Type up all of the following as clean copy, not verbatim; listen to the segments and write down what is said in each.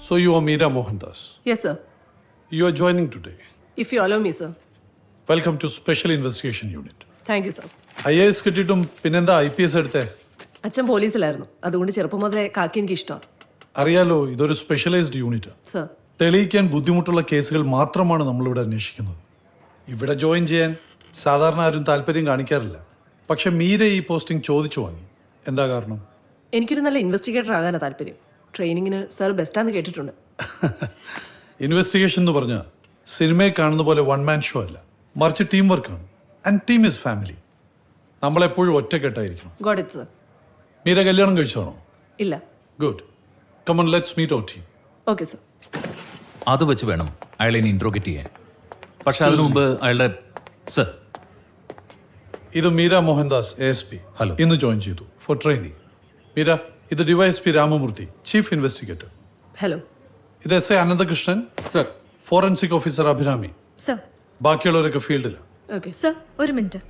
So you are Meera Mohandas. Yes, sir. You are joining today. If you allow me, sir. Welcome to Special Investigation Unit. Thank you, sir. IAS കിട്ടിയിട്ടും പിന്നെന്താ IPS എടുത്തേ? അച്ഛൻ പോലീസിലായിരുന്നു. അതുകൊണ്ട് ചെറുപ്പം മുതലേ കാക്കി എനിക്ക് ഇഷ്ടമാണ്. അറിയാലോ, ഇതൊരു സ്പെഷ്യലൈസ്ഡ് യൂണിറ്റ്. സർ. തെളിയിക്കാൻ ബുദ്ധിമുട്ടുള്ള കേസുകൾ മാത്രമാണ് നമ്മളിവിടെ അന്വേഷിക്കുന്നത്. ഇവിടെ ജോയിൻ ചെയ്യാൻ സാധാരണ ആരും താല്പര്യം കാണിക്കാറില്ല. പക്ഷെ മീര ഈ പോസ്റ്റിംഗ് ചോദിച്ചു വാങ്ങി. എന്താ കാരണം? എനിക്കൊരു നല്ല ഇൻവെസ്റ്റിഗേറ്റർ ആകാനാണ് താല്പര്യം. ട്രെയിനിങ്ങിന് സർ ബെസ്റ്റാന്ന് കേട്ടിട്ടുണ്ട്. ഇൻവെസ്റ്റിഗേഷൻ എന്ന് പറഞ്ഞാൽ സിനിമയെ കാണുന്ന പോലെ വൺ മാൻ ഷോ അല്ല, മറിച്ച് ടീം വർക്കാണ്. And team is family. നമ്മളെപ്പോഴും ഒറ്റക്കെട്ടായിരിക്കണം. Got it, sir. മീര കല്യാണം കഴിച്ചാണോ? ഇല്ല. Good. Come on, let's meet our team. Okay, sir. അത് വെച്ച് വേണം അയാളെ ഇനി ഇൻട്രോഗേറ്റ് ചെയ്യാൻ. പക്ഷെ അതിനു മുമ്പ് അയാളുടെ സർ. ഇത് മീര മോഹൻദാസ് ASP. ഹലോ. ഇന്ന് ജോയിൻ ചെയ്തു ഫോർ ട്രെയിനിങ്. മീര, ഇത് DYSP Ramamurthy, chief investigator. Hello. ഇത് SA Ananthakrishnan, sir. Forensic officer Abhirami. Sir. ബാക്കിയുള്ളവരൊക്കെ ഫീൽഡിലാണ്. ഓക്കെ. സർ, ഒരു മിനിറ്റ്.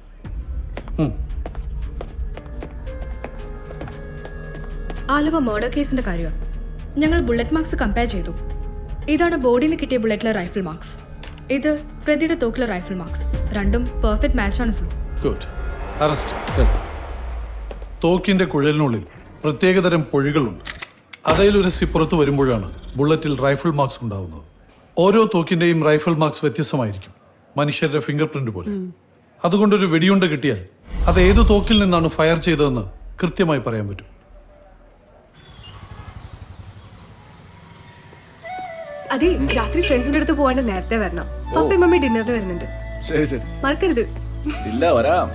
ആലുവ മർഡർ കേസിന്റെ കാര്യമാണ്. ഞങ്ങൾ ബുള്ളറ്റ് മാർക്സ് കമ്പയർ ചെയ്തു. ഇതാണ് ബോഡിയിൽ നിന്ന് കിട്ടിയ ബുള്ളറ്റിലെ റൈഫിൾ മാർക്സ്. ഇത് പ്രതിയുടെ തോക്കിലെ റൈഫിൾ മാർക്സ്. രണ്ടും പെർഫെക്റ്റ് മാച്ചാണ് സർ. ഗുഡ്. അറസ്റ്റ്. സർ. തോക്കിന്റെ കുഴലിനുള്ളിൽ പ്രത്യേകതരം പൊഴികളുണ്ട്. അതിലൊരു സിപ്പുറത്ത് വരുമ്പോഴാണ് ബുള്ളറ്റിൽ റൈഫിൾ മാർക്സ് ഉണ്ടാവുന്നത്. ഓരോ തോക്കിന്റെയും റൈഫിൾ മാർക്സ് വ്യത്യസ്തമായിരിക്കും, മനുഷ്യരുടെ ഫിംഗർ പ്രിന്റ് പോലെ. അതുകൊണ്ടൊരു വെടിയുണ്ട കിട്ടിയാൽ അത് ഏത് തോക്കിൽ നിന്നാണ് ഫയർ ചെയ്തതെന്ന് കൃത്യമായി പറയാൻ പറ്റും. അതെ, രാത്രി ഫ്രണ്ട്സിന്റെ അടുത്ത് പോവാണ്ട് നേരത്തെ വരണം. പപ്പയും മമ്മി ഡിന്നറിന് വരുന്നുണ്ട്. ശരി ശരി. മറക്കരുത്. ഇല്ല, വരാം.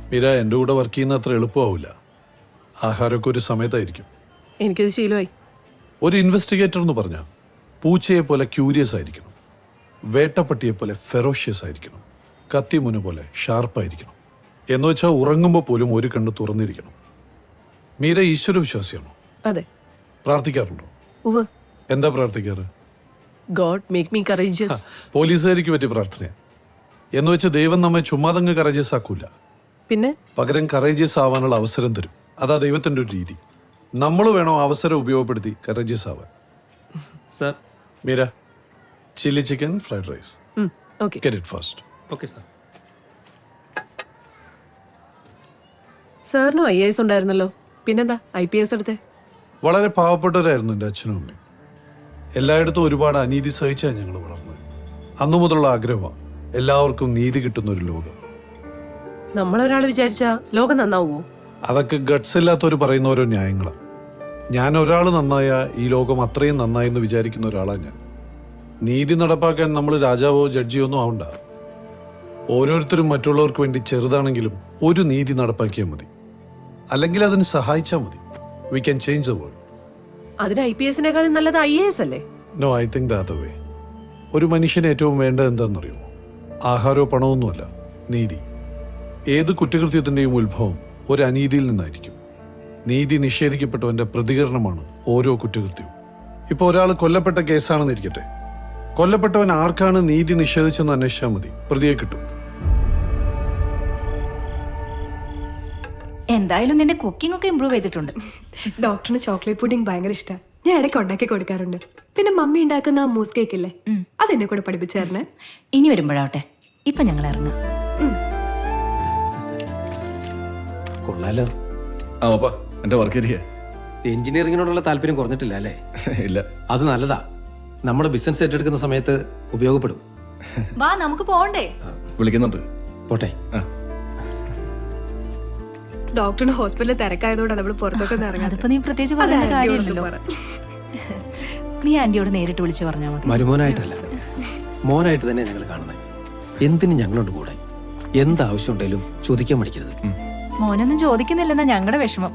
മീര, എൻ്റെ കൂടെ വർക്ക് ചെയ്യുന്ന അത്ര എളുപ്പമാവില്ല. ആഹാരമൊക്കെ ഒരു സമയത്തായിരിക്കും. എനിക്കത് ശീലമായി. ഒരു ഇൻവെസ്റ്റിഗേറ്റർ എന്ന് പറഞ്ഞാൽ പൂച്ചയെ പോലെ ക്യൂരിയസ് ആയിരിക്കണം, വേട്ടപ്പട്ടിയെ പോലെ ഫെറോഷ്യസ് ആയിരിക്കണം, കത്തിമുന പോലെ ഷാർപ്പായിരിക്കണം. എന്ന് വെച്ചാൽ ഉറങ്ങുമ്പോൾ പോലും ഒരു കണ്ണ് തുറന്നിരിക്കണം. മീര ഈശ്വര വിശ്വാസിയാണോ? അതെ. പ്രാർത്ഥിക്കാറുണ്ടോ? ഉവ്വ്. എന്താ പ്രാർത്ഥിക്കാറ്? God make me courageous. പോലീസുകാർക്ക് പറ്റിയ പ്രാർത്ഥന. എന്ന് വെച്ച് ദൈവം നമ്മെ ചുമ്മാതങ്ങ് കറേജിയസ് ആക്കൂല, പിന്നെ പകരം കറേജിയസ് ആവാനുള്ള അവസരം തരും. അതാ ദൈവത്തിൻ്റെ ഒരു രീതി. നമ്മൾ വേണം അവസരം ഉപയോഗപ്പെടുത്തി കറേജിയസ് ആവാൻ. Sir. Meera, chilli chicken fried rice. Okay. Get it fast. Okay sir. സാറിനും IAS ഉണ്ടായിരുന്നല്ലോ, പിന്നെന്താ IPS എടുത്തേ? വളരെ പാവപ്പെട്ടവരായിരുന്നു എൻ്റെ അച്ഛനും അമ്മയും. എല്ലായിടത്തും ഒരുപാട് അനീതി സഹിച്ചാണ് ഞങ്ങൾ വളർന്നത്. അന്നു മുതലുള്ള ആഗ്രഹമാണ് എല്ലാവർക്കും നീതി കിട്ടുന്ന ഒരു ലോകം. നമ്മളൊരാൾ വിചാരിച്ചാ ലോകം നന്നാവുമോ? അതൊക്കെ ഗട്ട്സ് ഇല്ലാത്തവർ പറയുന്ന ഓരോ ന്യായങ്ങളാണ്. ഞാൻ ഒരാൾ നന്നായ ഈ ലോകം അത്രയും നന്നായി എന്ന് വിചാരിക്കുന്ന ഒരാളാണ് ഞാൻ. നീതി നടപ്പാക്കാൻ നമ്മൾ രാജാവോ ജഡ്ജിയോ ഒന്നും ആവണ്ട. ഓരോരുത്തരും മറ്റുള്ളവർക്ക് വേണ്ടി ചെറുതാണെങ്കിലും ഒരു നീതി നടപ്പാക്കിയാൽ മതി, അല്ലെങ്കിൽ അതിന് സഹായിച്ചാൽ മതി. We can change the world. അതിന് IPSനേക്കാളും നല്ലത് IAS അല്ലേ? No, I think the other way. ഒരു മനുഷ്യന് ഏറ്റവും വേണ്ടത് എന്താണെന്നറിയോ? ആഹാരമോ പണമൊന്നുമല്ല, നീതി. ഏത് കുറ്റകൃത്യത്തിൻ്റെയും ഉത്ഭവം ഒരു അനീതിയിൽ നിന്നായിരിക്കും. നീതി നിഷേധിക്കപ്പെട്ടവൻ്റെ പ്രതികരണമാണ് ഓരോ കുറ്റകൃത്യവും. ഇപ്പോൾ ഒരാൾ കൊല്ലപ്പെട്ട കേസാണെന്ന് ഇരിക്കട്ടെ, കൊല്ലപ്പെട്ടവൻ ആർക്കാണ് നീതി നിഷേധിച്ചെന്ന് അന്വേഷിച്ചാൽ മതി, പ്രതിയെ കിട്ടും. എന്തായാലും നിന്റെ കുക്കിംഗ് ഒക്കെ ഇമ്പ്രൂവ് ചെയ്തിട്ടുണ്ട്. ഡോക്ടറിന് ചോക്ലേറ്റ് പുഡിംഗ് ഭയങ്കര ഇഷ്ടമാണ്. ഞാൻ ഇടയ്ക്ക് ഉണ്ടാക്കി കൊടുക്കാറുണ്ട്. പിന്നെ മമ്മി ഉണ്ടാക്കുന്ന ആ മൂസ് കേക്ക് ഇല്ലേ, അതെന്നെ കൂടെ പഠിപ്പിച്ചേരണേ. ഇനി വരുമ്പോഴാവട്ടെ, ഇപ്പൊ ഞങ്ങൾ ഇറങ്ങാം. കൊള്ളാലോ. ആ പപ്പാ, എന്റെ വർക്ക് ഏരിയ. എഞ്ചിനീയറിങ്ങിനോടുള്ള താല്പര്യം കുറഞ്ഞിട്ടില്ല അല്ലേ? ഇല്ല. അത് നല്ലതാ. നമ്മുടെ ബിസിനസ് ഏറ്റെടുക്കുന്ന സമയത്ത് ഉപയോഗപ്പെടും. വാ, നമുക്ക് പോണ്ടേ? വിളിക്കുന്നുണ്ട്. പോട്ടെ. ഡോക്ടറിന് ഹോസ്പിറ്റലിൽ തിരക്കായതുകൊണ്ട് നമ്മൾ പുറത്തൊക്കെ അതിപ്പോ നീ പ്രത്യേകിച്ച് പറയേണ്ട കാര്യമില്ലല്ലോ. നീ ആന്റിയോട് നേരിട്ട് വിളിച്ചു പറഞ്ഞാൽ മതി. മരുമോനായിട്ടല്ല, മോനായിട്ട് തന്നെ ഞങ്ങൾ കാണുന്നത്. എന്തിനും ഞങ്ങളുണ്ട് കൂടെ. എന്താവശ്യം ഉണ്ടെങ്കിലും ചോദിക്കാൻ മടിക്കരുത്. മോനൊന്നും ചോദിക്കുന്നില്ലെന്നാ ഞങ്ങളുടെ വിഷമം.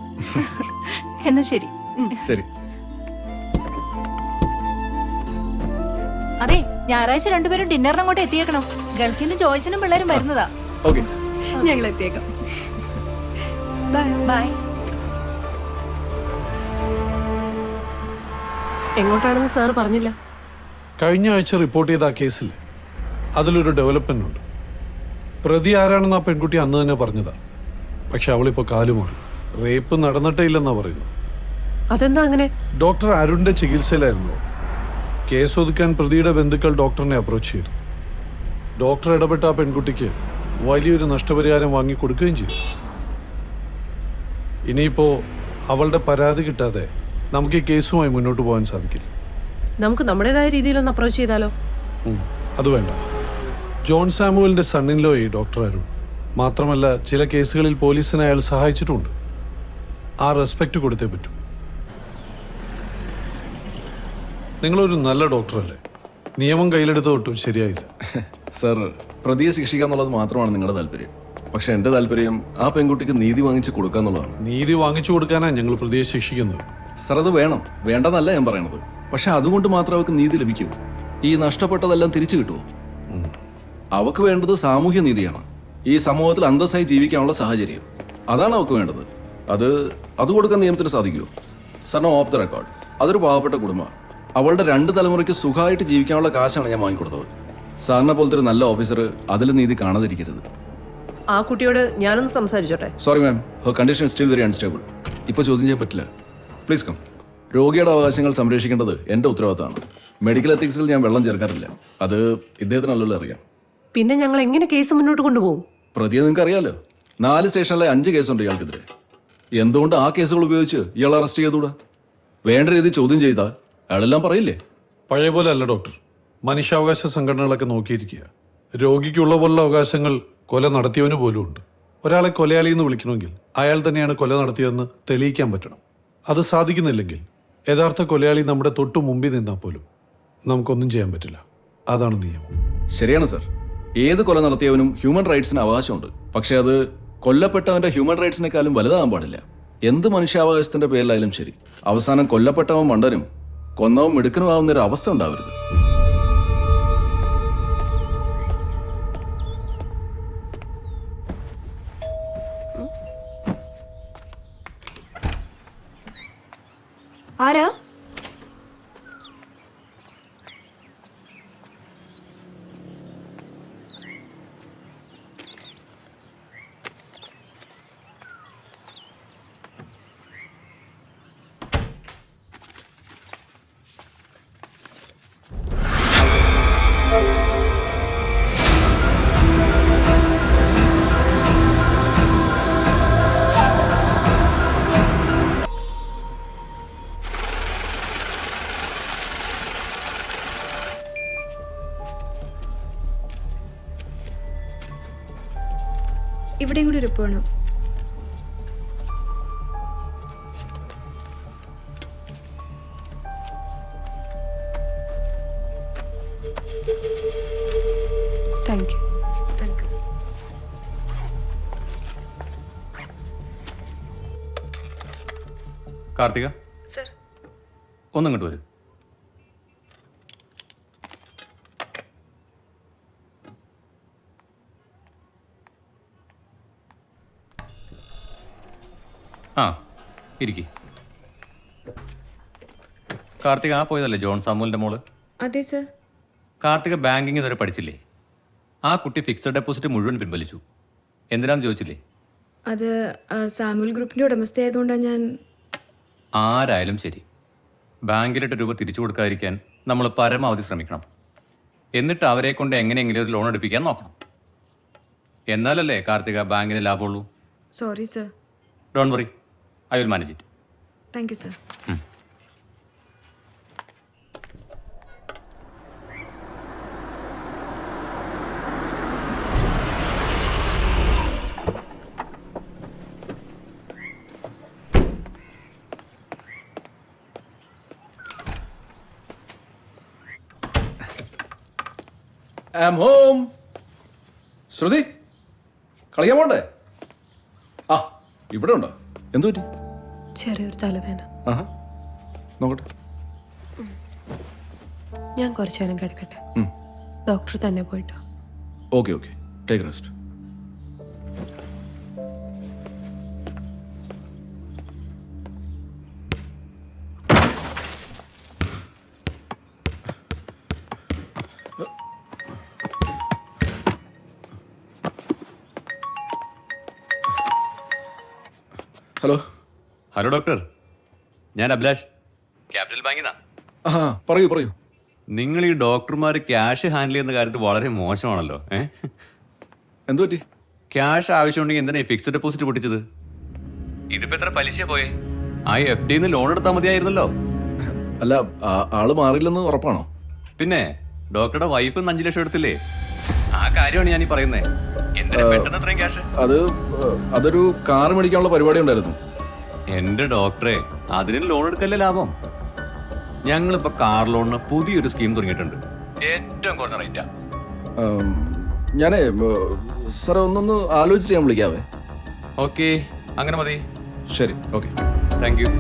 എന്നാ ശരി. ശരി. അതെ, ഞായറാഴ്ച രണ്ടുപേരും ഡിന്നറിന് അങ്ങോട്ട് എത്തിയേക്കണം. ഗൾഫിൽ നിന്ന് ജോയിച്ചനും പിള്ളേരും വരുന്നതാ. ഓക്കെ, ഞങ്ങൾ എത്തിയേക്കാം. ബൈ. ബൈ. എങ്ങോട്ടാണെന്ന് സാർ പറഞ്ഞില്ല. കഴിഞ്ഞ ആഴ്ച റിപ്പോർട്ട് ചെയ്ത ആ കേസിൽ അതിലൊരു ഡെവലപ്മെന്റ് ഉണ്ട്. പ്രതി ആരാണെന്ന് ആ പെൺകുട്ടി അന്ന് തന്നെ പറഞ്ഞതാ. പക്ഷെ അവളിപ്പോൾ കാലുമാറി. റേപ്പ് നടന്നിട്ടേ ഇല്ലെന്നാ പറയുന്നത്. അതെന്താ അങ്ങനെ? ഡോക്ടർ അരുണിന്റെ ചികിത്സയിലായിരുന്നു. കേസ് ഒതുക്കാൻ പ്രതിയുടെ ബന്ധുക്കൾ ഡോക്ടറിനെ അപ്രോച്ച് ചെയ്തു. ഡോക്ടർ ഇടപെട്ട ആ പെൺകുട്ടിക്ക് വലിയൊരു നഷ്ടപരിഹാരം വാങ്ങിക്കൊടുക്കുകയും ചെയ്തു. ഇനിയിപ്പോൾ അവളുടെ പരാതി കിട്ടാതെ നമുക്ക് ഈ കേസുമായി മുന്നോട്ട് പോകാൻ സാധിക്കില്ല. നമുക്ക് നമ്മുടേതായ രീതിയിലൊന്ന് അപ്രോച്ച് ചെയ്താലോ? അത് വേണ്ട. ജോൺ സാമുവലിന്റെ സണ്ണിൻലോ ഈ ഡോക്ടർ അരുൺ. മാത്രമല്ല ചില കേസുകളിൽ പോലീസിനെ അയാൾ സഹായിച്ചിട്ടുണ്ട്. ആ റെസ്പെക്റ്റ് കൊടുത്തേ പറ്റൂ. നിങ്ങളൊരു നല്ല ഡോക്ടറല്ലേ? നിയമം കയ്യിലെടുത്ത് ഒട്ടും ശരിയായില്ല. സർ, പ്രതിയെ ശിക്ഷിക്കുക എന്നുള്ളത് മാത്രമാണ് നിങ്ങളുടെ താല്പര്യം. പക്ഷെ എൻ്റെ താല്പര്യം ആ പെൺകുട്ടിക്ക് നീതി വാങ്ങിച്ച് കൊടുക്കുക എന്നുള്ളതാണ്. നീതി വാങ്ങിച്ചു കൊടുക്കാനാണ് ഞങ്ങൾ പ്രതിയെ ശിക്ഷിക്കുന്നത്. സർ, അത് വേണം, വേണ്ടെന്നല്ല ഞാൻ പറയണത്. പക്ഷെ അതുകൊണ്ട് മാത്രം അവർക്ക് നീതി ലഭിക്കൂ? ഈ നഷ്ടപ്പെട്ടതെല്ലാം തിരിച്ചു കിട്ടുമോ? അവക്ക് വേണ്ടത് സാമൂഹ്യ നീതിയാണ്. ഈ സമൂഹത്തിൽ അന്തസ്സായി ജീവിക്കാനുള്ള സാഹചര്യം, അതാണ് അവക്ക് വേണ്ടത്. അത് കൊടുക്കാൻ നിയമത്തിന് സാധിക്കുമോ? സാറിന് ഓഫ് ദ റെക്കോർഡ്, അതൊരു പാവപ്പെട്ട കുടുംബമാണ്. അവളുടെ 2 തലമുറയ്ക്ക് സുഖമായിട്ട് ജീവിക്കാനുള്ള കാശാണ് ഞാൻ വാങ്ങിക്കൊടുത്തത്. സാറിനെ പോലത്തെ ഒരു നല്ല ഓഫീസർ അതിൽ നീതി കാണാതിരിക്കരുത്. ആ കുട്ടിയോട് ഞാനൊന്ന് സംസാരിച്ചോട്ടെ? Sorry ma'am, her condition still very unstable. ഇപ്പോൾ ചോദ്യം ചെയ്യാൻ പറ്റില്ല. Please come. രോഗിയുടെ അവകാശങ്ങൾ സംരക്ഷിക്കേണ്ടത് എൻ്റെ ഉത്തരവാദിത്തമാണ്. മെഡിക്കൽ എത്തിക്സിൽ ഞാൻ വെള്ളം ചേർക്കാറില്ല. അത് ഇദ്ദേഹത്തിനല്ലല്ലോ അറിയാം. പിന്നെ ഞങ്ങൾ എങ്ങനെ കേസ് മുന്നോട്ട് കൊണ്ടുപോകും? പ്രതിയെ നിങ്ങൾക്ക് അറിയാലോ. 4 സ്റ്റേഷനിലെ 5 കേസുണ്ട് ഇയാൾക്കെതിരെ. എന്തുകൊണ്ട് ആ കേസുകൾ ഉപയോഗിച്ച് ഇയാൾ അറസ്റ്റ് ചെയ്തുകൂടാ? വേണ്ട രീതി ചോദ്യം ചെയ്താൽ അയാളെല്ലാം പറയില്ലേ? പഴയ പോലെ അല്ല ഡോക്ടർ. മനുഷ്യാവകാശ സംഘടനകളൊക്കെ നോക്കിയിരിക്കുക. രോഗിക്കുള്ള പോലുള്ള അവകാശങ്ങൾ കൊല നടത്തിയവന് പോലും ഉണ്ട്. ഒരാളെ കൊലയാളി എന്ന് വിളിക്കണമെങ്കിൽ അയാൾ തന്നെയാണ് കൊല നടത്തിയതെന്ന് തെളിയിക്കാൻ പറ്റണം. അത് സാധിക്കുന്നില്ലെങ്കിൽ യഥാർത്ഥ കൊലയാളി നമ്മുടെ തൊട്ടു മുമ്പിൽ നിന്നാൽ പോലും നമുക്കൊന്നും ചെയ്യാൻ പറ്റില്ല. അതാണ് നിയമം. ശരിയാണ് സർ. ഏത് കൊല നടത്തിയവനും ഹ്യൂമൻ റൈറ്റ്സിന് അവകാശമുണ്ട്. പക്ഷെ അത് കൊല്ലപ്പെട്ടവന്റെ ഹ്യൂമൻ റൈറ്റ്സിനെക്കാളും വലുതാകാൻ പാടില്ല. എന്ത് മനുഷ്യാവകാശത്തിന്റെ പേരിലായാലും ശരി, അവസാനം കൊല്ലപ്പെട്ടവൻ മണ്ടനും കൊന്നവൻ മിടുക്കനുമാവുന്ന ഒരു അവസ്ഥ ഉണ്ടാവരുത്. ആരാ? ഇവിടെയും കൂടി റിപ്പ് വേണം. Thank you. കാർത്തിക, സർ, ഒന്നിങ്ങോട്ട് വരും. ആ, ഇരിക്കി. കാർത്തിക, ആ പോയതല്ലേ ജോൺ സാമുവലിൻ്റെ മോള്? അതെ സർ. കാർത്തിക ബാങ്കിങ് ഇതുവരെ പഠിച്ചില്ലേ? ആ കുട്ടി ഫിക്സഡ് ഡെപ്പോസിറ്റ് മുഴുവൻ പിൻവലിച്ചു. എന്തിനാന്ന് ചോദിച്ചില്ലേ? അത് സാമുവൽ ഗ്രൂപ്പിൻ്റെ ഉടമസ്ഥയായതുകൊണ്ടാണ് ഞാൻ. ആരായാലും ശരി, ബാങ്കിലിട്ട് രൂപ തിരിച്ചു കൊടുക്കാതിരിക്കാൻ നമ്മൾ പരമാവധി ശ്രമിക്കണം. എന്നിട്ട് അവരെ കൊണ്ട് എങ്ങനെയെങ്കിലും ഒരു ലോൺ എടുപ്പിക്കാൻ നോക്കണം. എന്നാലല്ലേ കാർത്തിക ബാങ്കിന് ലാഭമുള്ളൂ. Sorry sir. Don't worry, I will manage it. Thank you sir. Am home. Shruti, കളിക്കാൻ പോണ്ടേ? ആ, ഇവിടെ ഉണ്ടോ? എന്തു പറ്റി? ചെറിയൊരു തലവേദന. ആഹാ, നോക്കട്ടെ. ഞാൻ കുറച്ചു നേരം കിടക്കട്ടെ. ഡോക്ടർ തന്നെ പോയിട്ടോ? Okay okay, take rest. Hello. Hello doctor, ഞാൻ അഭിലാഷ്, ക്യാപിറ്റൽ ബാങ്കിൽ നിന്നാ. ആ പറയൂ പറയൂ. നിങ്ങൾ ഈ ഡോക്ടർമാർ ക്യാഷ് ഹാൻഡിൽ ചെയ്യുന്ന കാര്യത്തിൽ വളരെ മോശമാണല്ലോ. എന്തു പറ്റി? ക്യാഷ് ആവശ്യമുണ്ടെങ്കിൽ എന്തിനാ ഫിക്സ്ഡ് ഡെപ്പോസിറ്റ് പൊട്ടിച്ചത്? ഇതിപ്പോ എത്ര പലിശ പോയേ? ആ FD ലോൺ എടുത്താൽ മതിയായിരുന്നല്ലോ. അല്ല, ആള് മാറിയില്ലെന്ന് ഉറപ്പാണോ? പിന്നെ ഡോക്ടറുടെ വൈഫ് 5 ലക്ഷം എടുത്തില്ലേ? ആ കാര്യമാണ് ഞാൻ ഈ പറയുന്നത്. എന്തിനാ പെട്ടെന്ന് അത്രയും ക്യാഷ്? അതൊരു കാർ മേടിക്കാനുള്ള പരിപാടി ഉണ്ടായിരുന്നു. എന്റെ ഡോക്ടറെ, അതിന് ലോൺ എടുക്കല്ലേ ലാഭം? ഞങ്ങളിപ്പോ കാർ ലോണിന് പുതിയൊരു സ്കീം തുടങ്ങിയിട്ടുണ്ട്. ഏറ്റവും കുറഞ്ഞ റേറ്റാ. ഞാനേ സാറേ ഒന്നൊന്ന് ആലോചിച്ചിട്ട് ഞാൻ വിളിക്കാവേ. ഓക്കെ, അങ്ങനെ മതി. ശരി, ഓക്കെ. Thank you.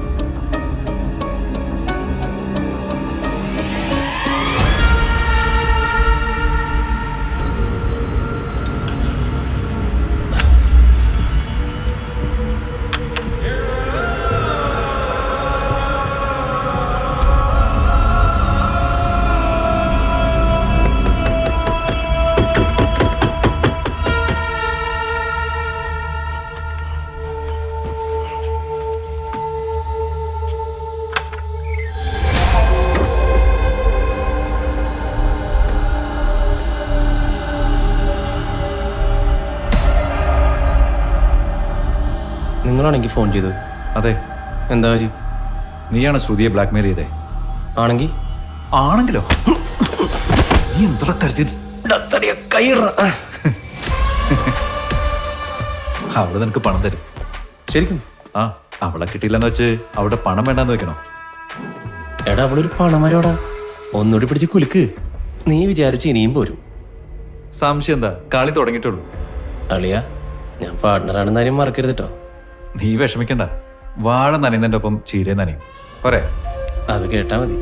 നിങ്ങളാണെങ്കിൽ ഫോൺ ചെയ്തത്? അതെ. എന്താ കാര്യം? നീയാണ് ശ്രുതിയെ ബ്ലാക്ക്മെയിൽ ചെയ്തേ? ആണെങ്കിൽ ആണെങ്കിലോ? നീ എന്തൊക്കെ കരുതി? അവള് നിനക്ക് പണം തരും. ശരിക്കും? ആ, അവളെ കിട്ടിയില്ലെന്ന് വെച്ച് അവിടെ പണം വേണ്ടെന്ന് വെക്കണോ? എടാ, അവളൊരു പണമരോടാ. ഒന്നുകൂടി പിടിച്ച് കുലുക്ക്. നീ വിചാരിച്ച് ഇനിയും പോരും. സംശയം എന്താ? കളി തുടങ്ങിയിട്ടുള്ളൂ. അളിയാ, ഞാൻ പാർട്ട്ണറാണെന്ന് ആരും മറക്കരുത് കേട്ടോ. നീ വിഷമിക്കണ്ട. വാഴ നനയുന്നതിൻ്റെ ഒപ്പം ചീരയെ നനയും. പറയാ. അത് കേട്ടാ മതി.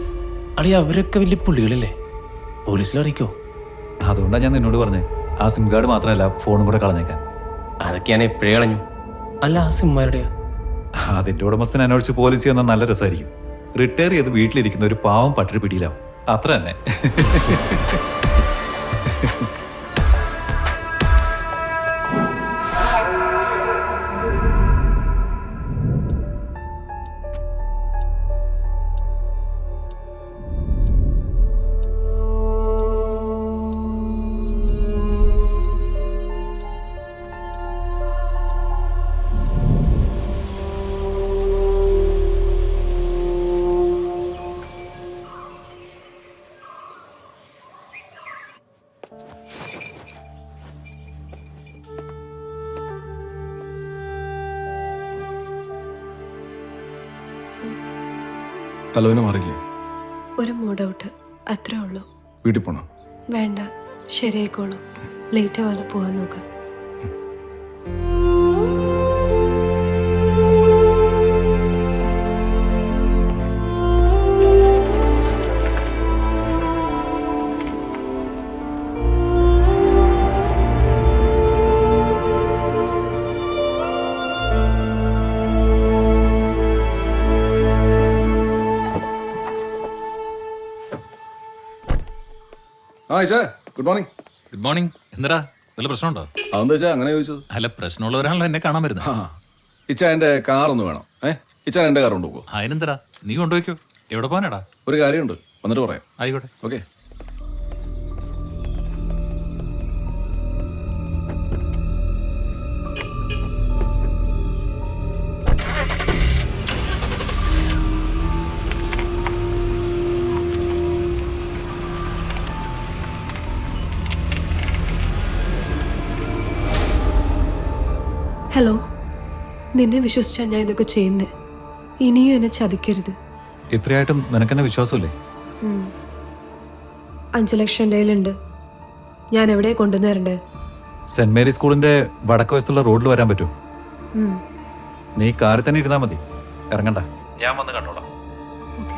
അളിയ, അവരൊക്കെ വലിയ പുള്ളികളില്ലേ? പോലീസിൽ അറിയിക്കോ? അതുകൊണ്ടാണ് ഞാൻ നിന്നോട് പറഞ്ഞേ, ആ സിം കാർഡ് മാത്രമല്ല ഫോണും കൂടെ കളഞ്ഞേക്കാൻ. അതൊക്കെ ഞാൻ എപ്പോഴേ കളഞ്ഞു. അല്ല, ആ സിമ്മാരുടെയാ? അതിൻ്റെ ഉടമസ്ഥനെ അന്വേഷിച്ച് പോലീസ് ചെയ്യുന്ന നല്ല രസമായിരിക്കും. റിട്ടയർ ചെയ്ത് വീട്ടിലിരിക്കുന്ന ഒരു പാവം പട്ടിരി പിടിയിലാവും. അത്ര തന്നെ. തലവേന മാറിയില്ലേ? ഒരു മൂഡ് ഔട്ട്, അത്രേ ഉള്ളൂ. വീട്ടിൽ പോണോ? വേണ്ട, ശരിയായിക്കോളൂ. ലേറ്റ് ആവാതെ പോവാൻ നോക്കാം. ആ ഇച്ചാ, ഗുഡ് മോർണിംഗ്. Good morning. എന്താ വല്ല പ്രശ്നമുണ്ടോ? അതെന്താ വെച്ചാ അങ്ങനെ ചോദിച്ചത്? അല്ല, പ്രശ്നമുള്ളവരാണല്ലോ എന്നെ കാണാൻ വരുന്നത്. ഇച്ചാ എൻ്റെ കാർ ഒന്ന് വേണം. ഇച്ചാൻ എൻ്റെ കാർ കൊണ്ടുപോകുമോ? അതിനെന്തരാ, നീ കൊണ്ടുപോയിക്കോ. എവിടെ പോകാനാടാ? ഒരു കാര്യമുണ്ട്, വന്നിട്ട് പറയാം. ആയിക്കോട്ടെ. ഓക്കെ. ഹലോ, നിന്നെ വിശ്വസിച്ചാ ഞാൻ ഇതൊക്കെ ചെയ്യുന്നേ. ഇനിയും എന്നെ ചതിക്കരുത്. ഇത്രയായിട്ടും നിനക്കെന്നെ വിശ്വാസമില്ലേ? 5 ലക്ഷം എൻ്റെ കയ്യിലുണ്ട്. ഞാൻ എവിടെ കൊണ്ടുവന്നേരണ്ടേ? സെന്റ് മേരി സ്കൂളിന്റെ വടക്ക് വശത്തുള്ള റോഡിൽ വരാൻ പറ്റൂ? നീ കാറിൽ തന്നെ ഇരുന്നാ മതി, ഇറങ്ങണ്ട. ഞാൻ വന്ന് കണ്ടോളാം. ഓക്കെ.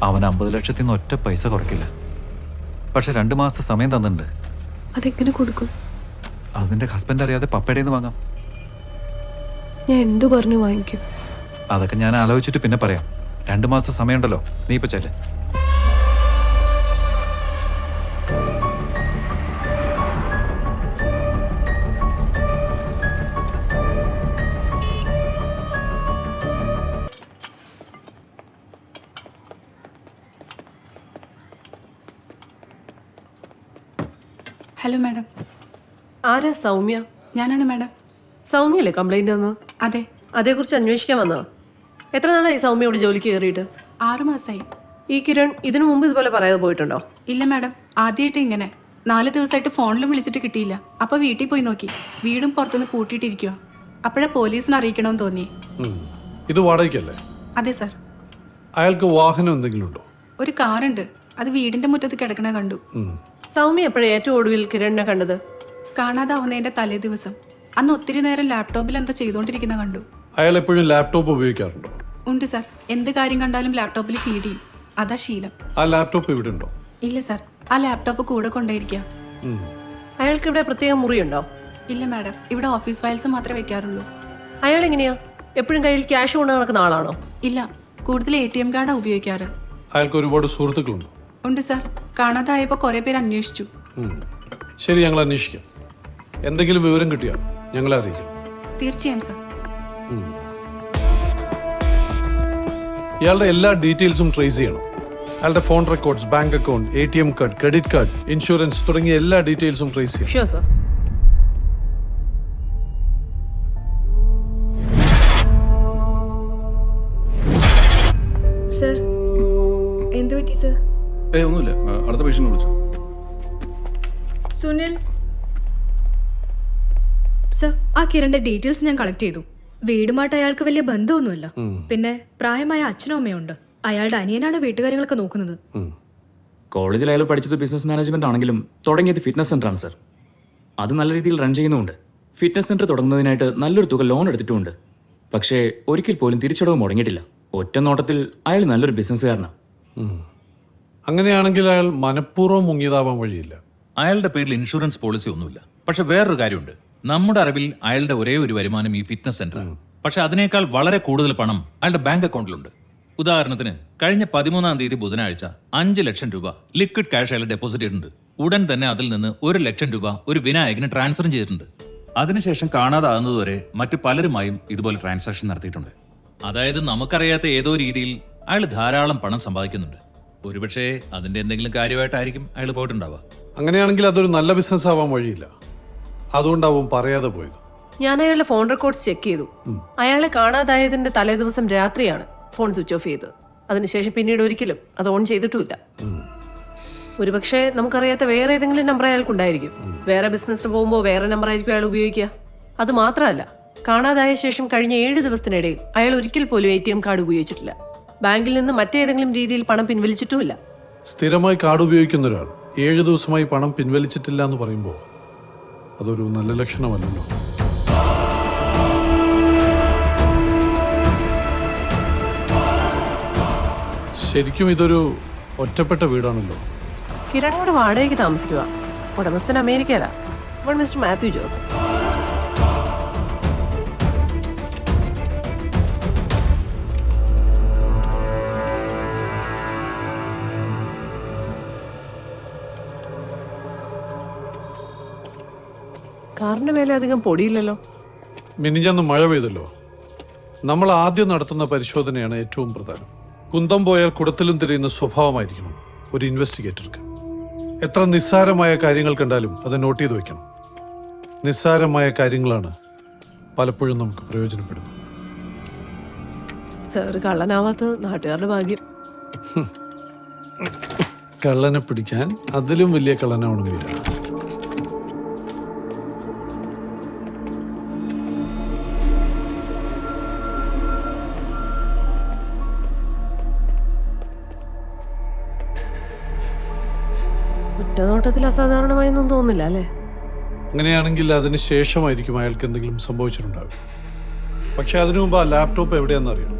അവൻ 50 ലക്ഷത്തിൽ നിന്ന് ഒറ്റ പൈസ കുറയ്ക്കില്ല. പക്ഷെ 2 മാസത്തെ സമയം തന്നിട്ടുണ്ട്. അതെങ്ങനെ കൊടുക്കും? അതിൻ്റെ ഹസ്ബൻഡ് അറിയാതെ പപ്പയുടെ നിന്ന് വാങ്ങാം. ഞാൻ എന്തു പറഞ്ഞു വാങ്ങിക്കും? അതൊക്കെ ഞാൻ ആലോചിച്ചിട്ട് പിന്നെ പറയാം. 2 മാസത്തെ സമയമുണ്ടല്ലോ, നീ ഇപ്പൊ ചെല്ല്. Hello madam. ആരാ സൗമ്യ? ഞാനാണ് മാഡം. സൗമ്യല്ലേ കംപ്ലൈന്റ് തന്നു? അതെ. അതേക്കുറിച്ച് അന്വേഷിക്കാൻ വന്നതാ. എത്ര നാളായി സൗമ്യയോട് ജോലിക്ക് കയറിയിട്ട്? 6 മാസമായി. ഈ കിരൺ ഇതിനു മുമ്പ് ഇതുപോലെ പറയാതെ പോയിട്ടുണ്ടോ? ഇല്ല മാഡം, ആദ്യമായിട്ട് ഇങ്ങനെ. 4 ദിവസമായിട്ട് ഫോണിലും വിളിച്ചിട്ട് കിട്ടിയില്ല. അപ്പോൾ വീട്ടിൽ പോയി നോക്കി, വീടും പുറത്തുനിന്ന് പൂട്ടിയിട്ടിരിക്കുക. അപ്പോഴാ പോലീസിനെ അറിയിക്കണമെന്ന് തോന്നി. ഇത് വാടകയ്ക്കല്ലേ? അതെ സാർ. അയാൾക്ക് വാഹനം എന്തെങ്കിലും ഉണ്ടോ? ഒരു കാറുണ്ട്, അത് വീടിന്റെ മുറ്റത്ത് കിടക്കണ കണ്ടു. സൗമ്യ എപ്പോഴാണ് ഏറ്റവും ഒടുവിൽ കിരണിനെ കണ്ടത്? കാണാതാവുന്നതിന്റെ തലേ ദിവസം. അന്ന് ഒത്തിരി നേരം ലാപ്ടോപ്പിൽ എന്താ ചെയ്തുകൊണ്ടിരിക്കുന്ന കണ്ടു. അയാൾ എപ്പോഴും ലാപ്ടോപ്പ് ഉപയോഗിക്കാറുണ്ടോ? ഉണ്ട് സാർ, എന്ത് കാര്യം കണ്ടാലും ലാപ്ടോപ്പിൽ ഫീഡ് ചെയ്യും. അതാ ശീലം. ആ ലാപ്ടോപ്പ് ഇവിടെ ഉണ്ടോ? ഇല്ല സാർ, ആ ലാപ്ടോപ്പ് കൂടെ കൊണ്ടേയിരിക്കുക. അയാൾക്ക് ഇവിടെ പ്രത്യേക മുറിയുണ്ടോ? ഇല്ല മാഡം, ഇവിടെ ഓഫീസ് ഫയൽസ് മാത്രമേ വെക്കാറുള്ളൂ. അയാൾ എങ്ങനെയാ എപ്പോഴും കയ്യിൽ ക്യാഷ് കൊണ്ട് നടക്കുന്ന ആളാണോ? ഇല്ല, കൂടുതൽ ATM കാർഡാണ് ഉപയോഗിക്കാറ്. അയാൾക്ക് ഒരുപാട് സുഹൃത്തുക്കളുണ്ടോ? ഉണ്ട് സാർ, കാണാതായപ്പോൾ കുറേ പേര് അന്വേഷിച്ചു. ശരി, ഞങ്ങൾ അന്വേഷിക്കാം. എന്തെങ്കിലും വിവരം കിട്ടിയാൽ ഞങ്ങളെ അറിയിക്കണം. തീർച്ചയായും സാർ. ഇയാളുടെ എല്ലാ ഡീറ്റെയിൽസും ട്രേസ് ചെയ്യണം. അയാളുടെ phone records, bank account, ATM card, credit card, insurance തുടങ്ങിയ എല്ലാ ഡീറ്റെയിൽസും ട്രേസ് ചെയ്യണം. Sure sir. സർ, എന്ത് പറ്റി സർ? ഒന്നുമില്ല, അടുത്ത പേഷ്യന്റ് വിളിച്ചു. സുനിൽ സർ, ആ കിരണിന്റെ ഡീറ്റെയിൽസ് ഞാൻ കളക്ട് ചെയ്തു. വീടുമായിട്ട് അയാൾക്ക് വലിയ ബന്ധമൊന്നുമില്ല. പിന്നെ പ്രായമായ അച്ഛനും അമ്മയും ഉണ്ട്. അയാളുടെ അനിയനാണ് വീട്ടുകാര്യങ്ങളൊക്കെ നോക്കുന്നത്. കോളേജിൽ അയാൾ പഠിച്ചത് ബിസിനസ് മാനേജ്മെന്റ് ആണെങ്കിലും തുടങ്ങിയത് ഫിറ്റ്നസ് സെന്ററാണ് സർ. അത് നല്ല രീതിയിൽ റൺ ചെയ്യുന്നുമുണ്ട്. ഫിറ്റ്നസ് സെന്റർ തുടങ്ങുന്നതിനായിട്ട് നല്ലൊരു തുക ലോൺ എടുത്തിട്ടുമുണ്ട്. പക്ഷേ ഒരിക്കൽ പോലും തിരിച്ചടവ് മുടങ്ങിയിട്ടില്ല. ഒറ്റ നോട്ടത്തിൽ അയാൾ നല്ലൊരു ബിസിനസ്സുകാരനാണ്. അങ്ങനെയാണെങ്കിൽ അയാൾ മനഃപൂർവ്വം മുങ്ങിയതാവാൻ വഴിയില്ല. അയാളുടെ പേരിൽ ഇൻഷുറൻസ് പോളിസി ഒന്നുമില്ല. പക്ഷെ വേറൊരു കാര്യമുണ്ട്. നമ്മുടെ അറിവിൽ അയാളുടെ ഒരേ ഒരു വരുമാനം ഈ ഫിറ്റ്നസ് സെന്ററാണ്. പക്ഷെ അതിനേക്കാൾ വളരെ കൂടുതൽ പണം അയാളുടെ ബാങ്ക് അക്കൗണ്ടിലുണ്ട്. ഉദാഹരണത്തിന് കഴിഞ്ഞ 13-ാം തീയതി ബുധനാഴ്ച 5 ലക്ഷം രൂപ ലിക്വിഡ് ക്യാഷ് അയാൾ ഡെപ്പോസിറ്റ് ചെയ്തിട്ടുണ്ട്. ഉടൻ തന്നെ അതിൽ നിന്ന് 1 ലക്ഷം രൂപ ഒരു വിനായകന് ട്രാൻസ്ഫർ ചെയ്തിട്ടുണ്ട്. അതിനുശേഷം കാണാതാകുന്നതുവരെ മറ്റു പലരുമായും ഇതുപോലെ ട്രാൻസാക്ഷൻ നടത്തിയിട്ടുണ്ട്. അതായത് നമുക്കറിയാത്ത ഏതോ രീതിയിൽ അയാൾ ധാരാളം പണം സമ്പാദിക്കുന്നുണ്ട്. ഒരുപക്ഷെ അതിന്റെ എന്തെങ്കിലും കാര്യമായിട്ടായിരിക്കും അയാൾ പോയിട്ടുണ്ടാവുക. അങ്ങനെയാണെങ്കിൽ അതൊരു നല്ല ബിസിനസ് ആവാൻ വഴിയില്ല. അതുകൊണ്ടാവും പറയാതെ പോയത്. ഞാൻ അയാളുടെ ഫോൺ റെക്കോർഡ്സ് ചെക്ക് ചെയ്തു. അയാളെ കാണാതായതിന്റെ തലേ ദിവസം രാത്രിയാണ് ഫോൺ സ്വിച്ച് ഓഫ് ചെയ്തത്. അതിനുശേഷം പിന്നീട് ഒരിക്കലും അത് ഓൺ ചെയ്തിട്ടുമില്ല. ഒരുപക്ഷെ നമുക്കറിയാത്ത വേറെ ഏതെങ്കിലും നമ്പർ അയാൾക്കുണ്ടായിരിക്കും. വേറെ ബിസിനസ്സിന് പോകുമ്പോൾ വേറെ നമ്പർ ആയിരിക്കും അയാൾ ഉപയോഗിക്കുക. അത് മാത്രമല്ല, കാണാതായ ശേഷം കഴിഞ്ഞ 7 ദിവസത്തിനിടയിൽ അയാൾ ഒരിക്കൽ പോലും ATM കാർഡ് ഉപയോഗിച്ചിട്ടില്ല. ബാങ്കിൽ നിന്ന് മറ്റേതെങ്കിലും രീതിയിൽ പണം പിൻവലിച്ചിട്ടുമില്ല. സ്ഥിരമായി കാർഡ് ഉപയോഗിക്കുന്ന ഒരാൾ 7 ദിവസമായി പണം പിൻവലിച്ചിട്ടില്ല എന്ന് പറയുമ്പോൾ അതൊരു നല്ല ലക്ഷണമല്ലല്ലോ. ശരിക്കും ഇതൊരു ഒറ്റപ്പെട്ട വീടാണല്ലോ. കിരണിയോട് വാടകയ്ക്ക് താമസിക്കുക. ഉടമസ്ഥൻ അമേരിക്കയിലാ. Mister Mathew Joseph. കാറിന്റെ മേലെ അധികം പൊടിയില്ലല്ലോ. മിനിഞ്ഞന്ന് മഴ പെയ്തല്ലോ. നമ്മൾ ആദ്യം നടത്തുന്ന പരിശോധനയാണ് ഏറ്റവും പ്രധാനം. കുന്തം പോയാൽ കുടത്തിലും തിരിയുന്ന സ്വഭാവമായിരിക്കണം ഒരു ഇൻവെസ്റ്റിഗേറ്റർക്ക്. എത്ര നിസ്സാരമായ കാര്യങ്ങൾ കണ്ടാലും അത് നോട്ട് ചെയ്ത് വെക്കണം. നിസ്സാരമായ കാര്യങ്ങളാണ് പലപ്പോഴും നമുക്ക് പ്രയോജനപ്പെടുന്നത്. സാറ് കള്ളനാവാത്തത് നാട്ടുകാരുടെ ഭാഗ്യം. കള്ളനെ പിടിക്കാൻ അതിലും വലിയ കള്ളനാവണമെന്നില്ല. ഒറ്റനോട്ടത്തിൽ അസാധാരണമായൊന്നും തോന്നില്ല അല്ലേ? അങ്ങനെയാണെങ്കിൽ അതിന് ശേഷമായിരിക്കും അയാൾക്ക് എന്തെങ്കിലും സംഭവിച്ചിട്ടുണ്ടാകും. പക്ഷെ അതിനു മുമ്പ് ആ ലാപ്ടോപ്പ് എവിടെയാണെന്ന് അറിയണം.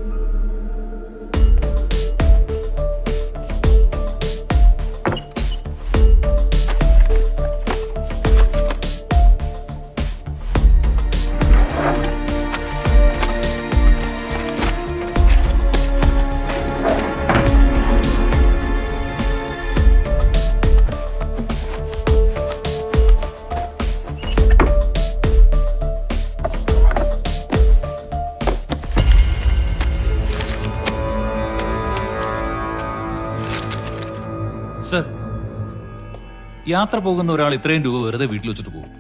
സർ, യാത്ര പോകുന്ന ഒരാൾ ഇത്രയും രൂപ വെറുതെ വീട്ടിൽ വെച്ചിട്ട് പോകും?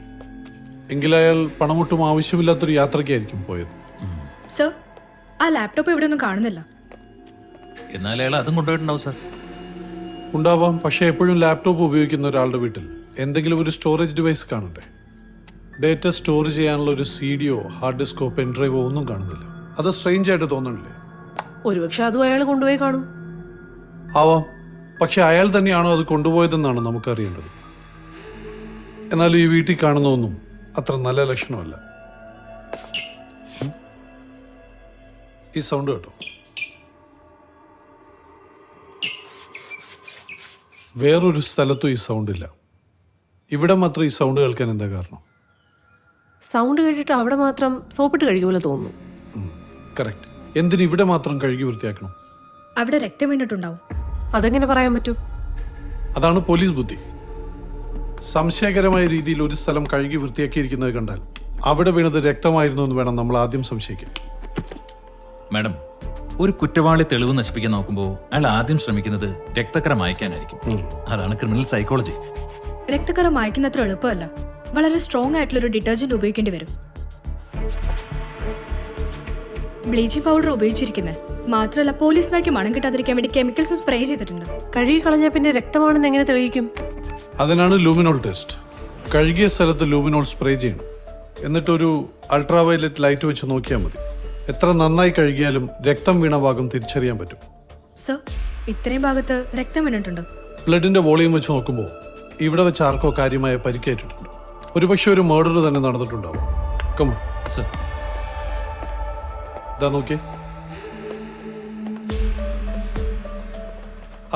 എങ്കിൽ അയാൾ പണമൊട്ടും ആവശ്യമില്ലാത്തൊരു യാത്രയ്ക്കായിരിക്കും പോയത്. സർ, ആ ലാപ്ടോപ്പ് ഇവിടെ ഒന്നും കാണുന്നില്ല. എന്നാൽ അയാൾ അതും കൊണ്ടുപോയിട്ടുണ്ടാവും സർ. ഉണ്ടാവാം, പക്ഷേ എപ്പോഴും ലാപ്ടോപ്പ് ഉപയോഗിക്കുന്ന ഒരാളുടെ വീട്ടിൽ എന്തെങ്കിലും ഒരു സ്റ്റോറേജ് ഡിവൈസ് കാണണ്ടേ? ഡേറ്റ സ്റ്റോർ ചെയ്യാനുള്ള ഒരു സിഡിയോ ഹാർഡ് ഡിസ്കോ പെൻഡ്രൈവോ ഒന്നും കാണുന്നില്ല. അത് സ്ട്രെയിഞ്ച് ആയിട്ട് തോന്നണില്ലേ? ഒരുപക്ഷെ അതും അയാൾ കൊണ്ടുപോയി കാണും. ആവാം, പക്ഷെ അയാൾ തന്നെയാണോ അത് കൊണ്ടുപോയതെന്നാണ് നമുക്കറിയേണ്ടത്. എന്നാലും ഈ വീട്ടിൽ കാണുന്നതൊന്നും അത്ര നല്ല ലക്ഷണമല്ല. ഈ സൗണ്ട് കേട്ടോ? വേറൊരു സ്ഥലത്തും ഈ സൗണ്ട് ഇല്ല. ഇവിടെ മാത്രം ഈ സൗണ്ട് കേൾക്കാൻ എന്താ കാരണം? സൗണ്ട് കേട്ടിട്ട് അവിടെ മാത്രം സോപ്പിട്ട് കഴിക്കുമല്ലോ തോന്നുന്നു. കറക്റ്റ്. എന്തിന് ഇവിടെ മാത്രം കഴുകി വൃത്തിയാക്കണം? അവിടെ രക്തം വീണിട്ടുണ്ടാവും. അതെങ്ങനെ പറയാൻ പറ്റും? അതാണ് പോലീസ് ബുദ്ധി. സംശയകരമായ രീതിയിൽ ഒരു സ്ഥലം കഴുകി വൃത്തിയാക്കിയിരിക്കുന്നത് കണ്ടാൽ അവിടെ വീണത് രക്തമായിരുന്നു എന്ന് വേണം നമ്മൾ ആദ്യം സംശയിക്കാൻ. മാഡം, ഒരു കുറ്റവാളി തെളിവ് നശിപ്പിക്കാൻ നോക്കുമ്പോൾ അയാൾ ആദ്യം ശ്രമിക്കുന്നത് രക്തക്കറ മായ്ക്കാനായിരിക്കും. അതാണ് ക്രിമിനൽ സൈക്കോളജി. രക്തക്കറ മായ്ക്കുന്നത്ര എളുപ്പമല്ല. വളരെ സ്ട്രോങ് ആയിട്ടുള്ളൊരു ഡിറ്റർജന്റ് ഉപയോഗിക്കേണ്ടി വരും. ബ്ലീച്ചിങ് പൗഡർ ഉപയോഗിച്ചിരിക്കുന്നത് മാത്രമല്ല, പോലീസ് നായ്ക്ക് മണം കിട്ടാതിരിക്കാൻ വേണ്ടി കെമിക്കൽസും സ്പ്രേ ചെയ്തിട്ടുണ്ട്. കഴുകി കളഞ്ഞാൽ പിന്നെ രക്തമാണെന്ന് എങ്ങനെ തെളിയിക്കും? അതിനാണ് ലൂമിനോൾ ടെസ്റ്റ്. കഴുകിയ സ്ഥലത്ത് ലൂമിനോൾ സ്പ്രേ ചെയ്യണം. എന്നിട്ടൊരു അൾട്രാവയലറ്റ് ലൈറ്റ് വെച്ച് നോക്കിയാൽ മതി. എത്ര നന്നായി കഴുകിയാലും രക്തം വീണ ഭാഗം തിരിച്ചറിയാൻ പറ്റും. സർ, ഇത്രയും ഭാഗത്ത് രക്തം വീണിട്ടുണ്ട്. ബ്ലഡിന്റെ വോളിയം വെച്ച് നോക്കുമ്പോൾ ഇവിടെ വെച്ച് ആർക്കോ കാര്യമായ പരിക്കേറ്റിട്ടുണ്ട്. ഒരുപക്ഷെ ഒരു മർഡർ തന്നെ നടന്നിട്ടുണ്ടാവും. Come on sir. ഇതാ നോക്കിയേ.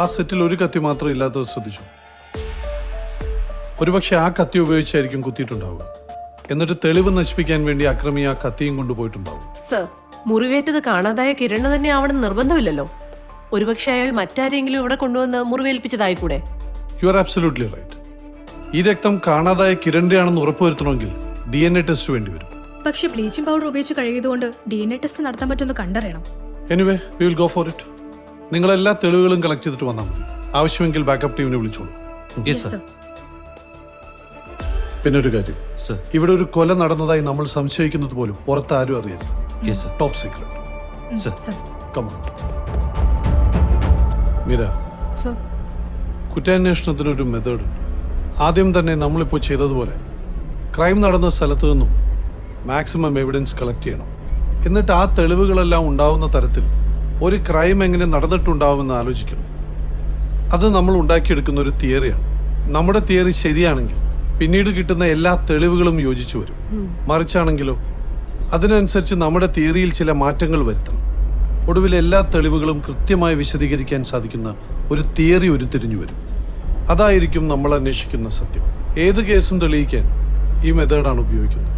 ആ സെറ്റിൽ ഒരു കത്തി മാത്രം ഇല്ലാത്തത് ശ്രദ്ധിച്ചു. ഒരുപക്ഷെ ആ കത്തി ഉപയോഗിച്ചായിരിക്കും കുത്തിയിട്ടുണ്ടാവുക. എന്നിട്ട് തെളിവ് നശിപ്പിക്കാൻ വേണ്ടി അക്രമി ആ കത്തിയും കൊണ്ടുപോയിട്ടുണ്ടാവും. സർ, മുറിവേറ്റത് കാണാതായ കിരണ് തന്നെ ആവണം നിർബന്ധമില്ലല്ലോ. ഒരുപക്ഷെ അയാൾ മറ്റാരെങ്കിലും ഇവിടെ കൊണ്ടുവന്ന് മുറിവേൽപ്പിച്ചതായിക്കൂടെ? You are absolutely right. ഈ രക്തം കാണാതായ കിരണിന്റെ ആണെന്ന് ഉറപ്പുവരുത്തണമെങ്കിൽ DNA ടെസ്റ്റ് വേണ്ടി വരും. പക്ഷെ ബ്ലീച്ചിങ് പൗഡർ ഉപയോഗിച്ച് കഴുകിയതുകൊണ്ട് DNA ടെസ്റ്റ് നടത്താൻ പറ്റുമെന്ന് കണ്ടറിയണം. Anyway, we will go for it. നിങ്ങൾ എല്ലാ തെളിവുകളും കളക്ട് ചെയ്തിട്ട് വന്നാൽ മതി. ആവശ്യമെങ്കിൽ ബാക്കപ്പ് ടീമിനെ വിളിച്ചോളൂ. Yes sir. പിന്നെ ഒരു കാര്യം, സർ. ഇവിടെ ഒരു കൊല നടന്നതായി നമ്മൾ സംശയിക്കുന്നത് പോലും പുറത്താരും അറിയരുത്. Yes sir. Top secret. Sir. Come on. Meera, sir, കുറ്റാന്വേഷണത്തിന് ഒരു മെത്തേഡ് ഉണ്ട്. ആദ്യം തന്നെ നമ്മളിപ്പോൾ ചെയ്തതുപോലെ ക്രൈം നടന്ന സ്ഥലത്ത് നിന്നും മാക്സിമം എവിഡൻസ് കളക്ട് ചെയ്യണം. എന്നിട്ട് ആ തെളിവുകളെല്ലാം ഉണ്ടാവുന്ന തരത്തിൽ ഒരു ക്രൈം എങ്ങനെ നടന്നിട്ടുണ്ടാവുമെന്ന് ആലോചിക്കണം. അത് നമ്മൾ ഉണ്ടാക്കിയെടുക്കുന്ന ഒരു തിയറിയാണ്. നമ്മുടെ തിയറി ശരിയാണെങ്കിൽ പിന്നീട് കിട്ടുന്ന എല്ലാ തെളിവുകളും യോജിച്ചു വരും. മറിച്ചാണെങ്കിലോ അതിനനുസരിച്ച് നമ്മുടെ തിയറിയിൽ ചില മാറ്റങ്ങൾ വരുത്തണം. ഒടുവിൽ എല്ലാ തെളിവുകളും കൃത്യമായി വിശദീകരിക്കാൻ സാധിക്കുന്ന ഒരു തിയറി ഉരുത്തിരിഞ്ഞു വരും. അതായിരിക്കും നമ്മൾ അന്വേഷിക്കുന്ന സത്യം. ഏത് കേസും തെളിയിക്കാൻ ഈ മെത്തേഡാണ് ഉപയോഗിക്കുന്നത്.